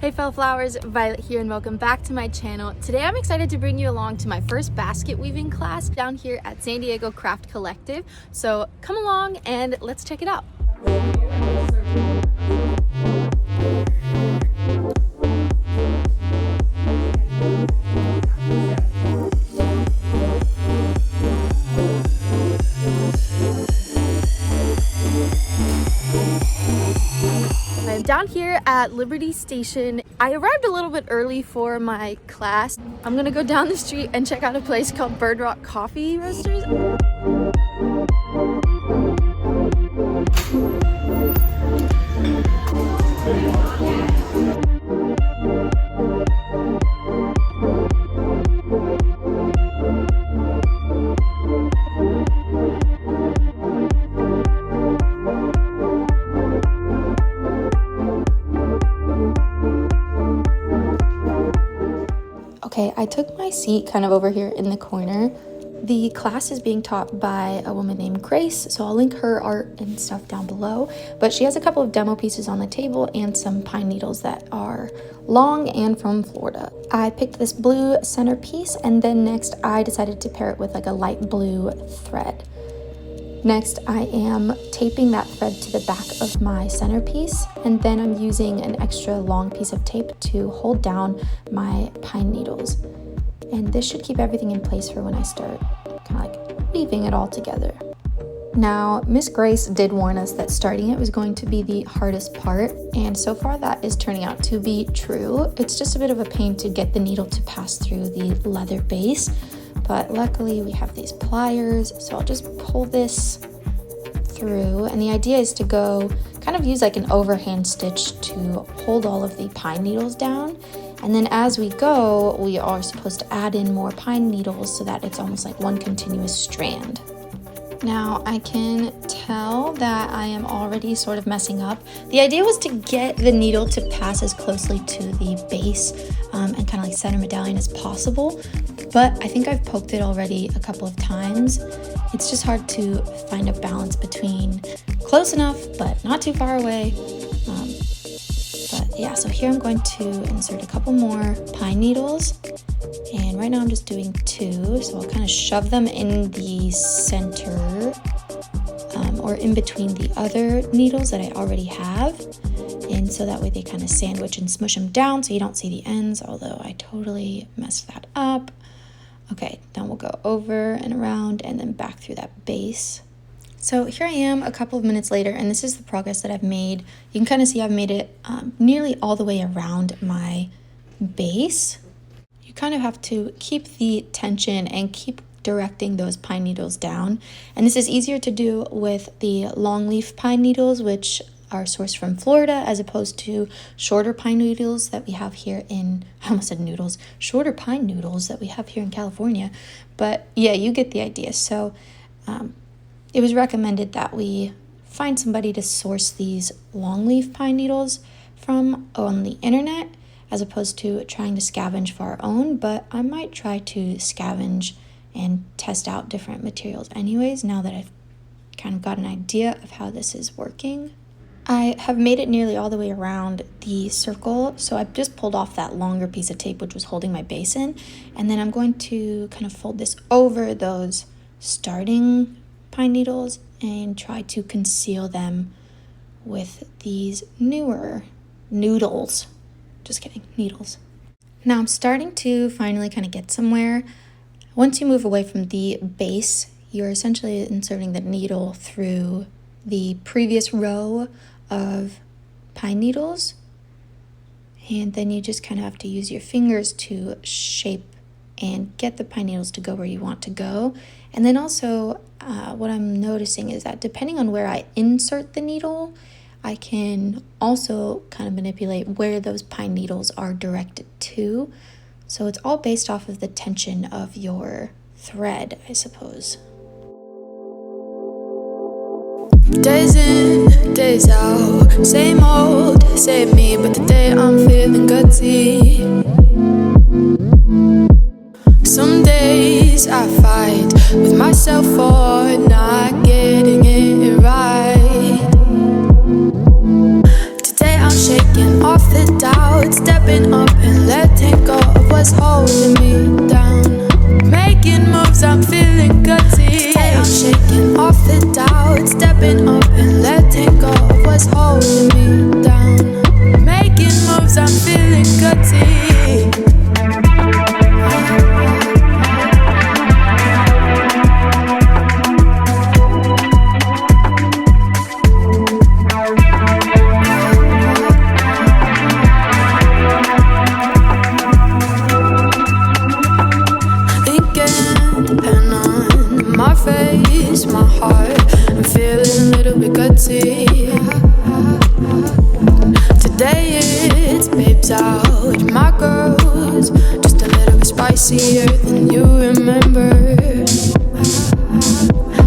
Hey fellow flowers, Violet here and welcome back to my channel. Today I'm excited to bring you along to my first basket weaving class down here at San Diego Craft Collective. So come along and let's check it out. I'm down here at Liberty Station. I arrived a little bit early for my class. I'm gonna go down the street and check out a place called Bird Rock Coffee Roasters. Okay, I took my seat kind of over here in the corner. The class is being taught by a woman named Grace, so I'll link her art and stuff down below. But she has a couple of demo pieces on the table and some pine needles that are long and from Florida. I picked this blue centerpiece, and then next I decided to pair it with like a light blue thread. Next, I am taping that thread to the back of my centerpiece, and then I'm using an extra long piece of tape to hold down my pine needles. And this should keep everything in place for when I start kind of like weaving it all together. Now, Miss Grace did warn us that starting it was going to be the hardest part, and so far that is turning out to be true. It's just a bit of a pain to get the needle to pass through the leather base. But luckily we have these pliers, so I'll just pull this through. And the idea is to go kind of use like an overhand stitch to hold all of the pine needles down. And then as we go, we are supposed to add in more pine needles so that it's almost like one continuous strand. Now I can tell that I am already sort of messing up. The idea was to get the needle to pass as closely to the base and kind of like center medallion as possible. But I think I've poked it already a couple of times. It's just hard to find a balance between close enough but not too far away. But yeah, so here I'm going to insert a couple more pine needles. And right now I'm just doing 2, so I'll kind of shove them in the center or in between the other needles that I already have. And so that way they kind of sandwich and smush them down so you don't see the ends, although I totally messed that up. Okay, then we'll go over and around and then back through that base. So here I am a couple of minutes later, and this is the progress that I've made. You can kind of see I've made it nearly all the way around my base. You kind of have to keep the tension and keep directing those pine needles down. And this is easier to do with the longleaf pine needles, which are sourced from Florida, as opposed to shorter pine needles that we have here in, I almost said noodles, shorter pine noodles that we have here in California. But yeah, you get the idea. So it was recommended that we find somebody to source these longleaf pine needles from on the internet, as opposed to trying to scavenge for our own. But I might try to scavenge and test out different materials anyways, now that I've kind of got an idea of how this is working. I have made it nearly all the way around the circle, so I've just pulled off that longer piece of tape which was holding my base in, and then I'm going to kind of fold this over those starting pine needles and try to conceal them with these newer noodles. Just kidding, needles. Now I'm starting to finally kind of get somewhere. Once you move away from the base, you're essentially inserting the needle through the previous row of pine needles, and then you just kind of have to use your fingers to shape and get the pine needles to go where you want to go. And then also what I'm noticing is that depending on where I insert the needle, I can also kind of manipulate where those pine needles are directed to. So it's all based off of the tension of your thread, I suppose. Days in, days out, same old, same me, but today I'm feeling gutsy. Some days I fight with myself for not getting it right. Today I'm shaking off the doubt, step leaves out. My girl's just a little bit spicier than you remember.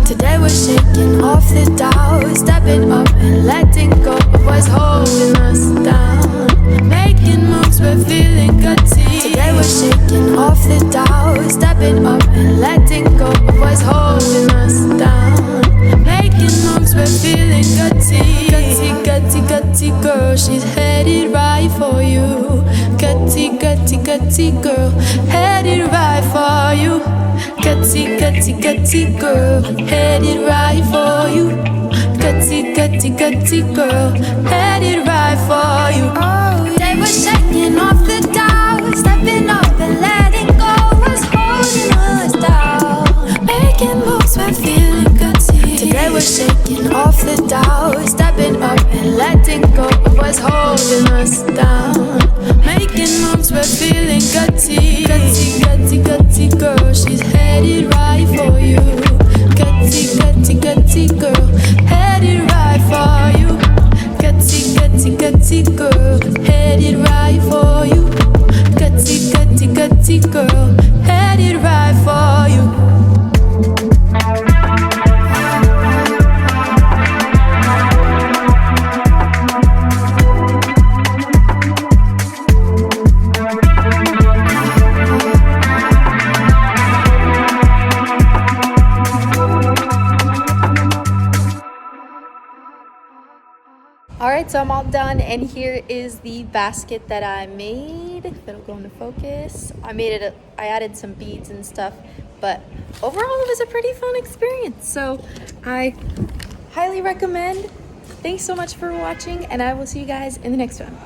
Today we're shaking off the doubt, stepping up and letting go of what's holding us down. Making moves, we're feeling gutsy. Today we're shaking off the doubt, stepping up and letting go of what's holding us down. Making moves, we're feeling gutsy. Gutsy, gutsy, gutsy girl, she's headed right for you. Gutsy, gutsy, gutsy girl, headed right for you. Gutsy, gutsy, gutsy girl, headed right for you. Gutsy, gutsy, gutsy girl, headed right for you. They were shaking off the doubt, stepping up and letting go was holding us down. Making moves, we're feeling gutsy. Today we're shaking off the doubt, stepping up and letting go of what's holding us down. Making moves, we're feeling gutsy. Gutsy, gutsy, gutsy girl, she's headed right for you. Gutsy, gutsy, gutsy girl, headed right for you. Gutsy, gutsy, gutsy girl, headed right for you. Gutsy, gutsy, gutsy girl, headed right for you. Alright, so I'm all done, and here is the basket that I made. If it'll go into focus. I added some beads and stuff, but overall it was a pretty fun experience. So I highly recommend. Thanks so much for watching, and I will see you guys in the next one.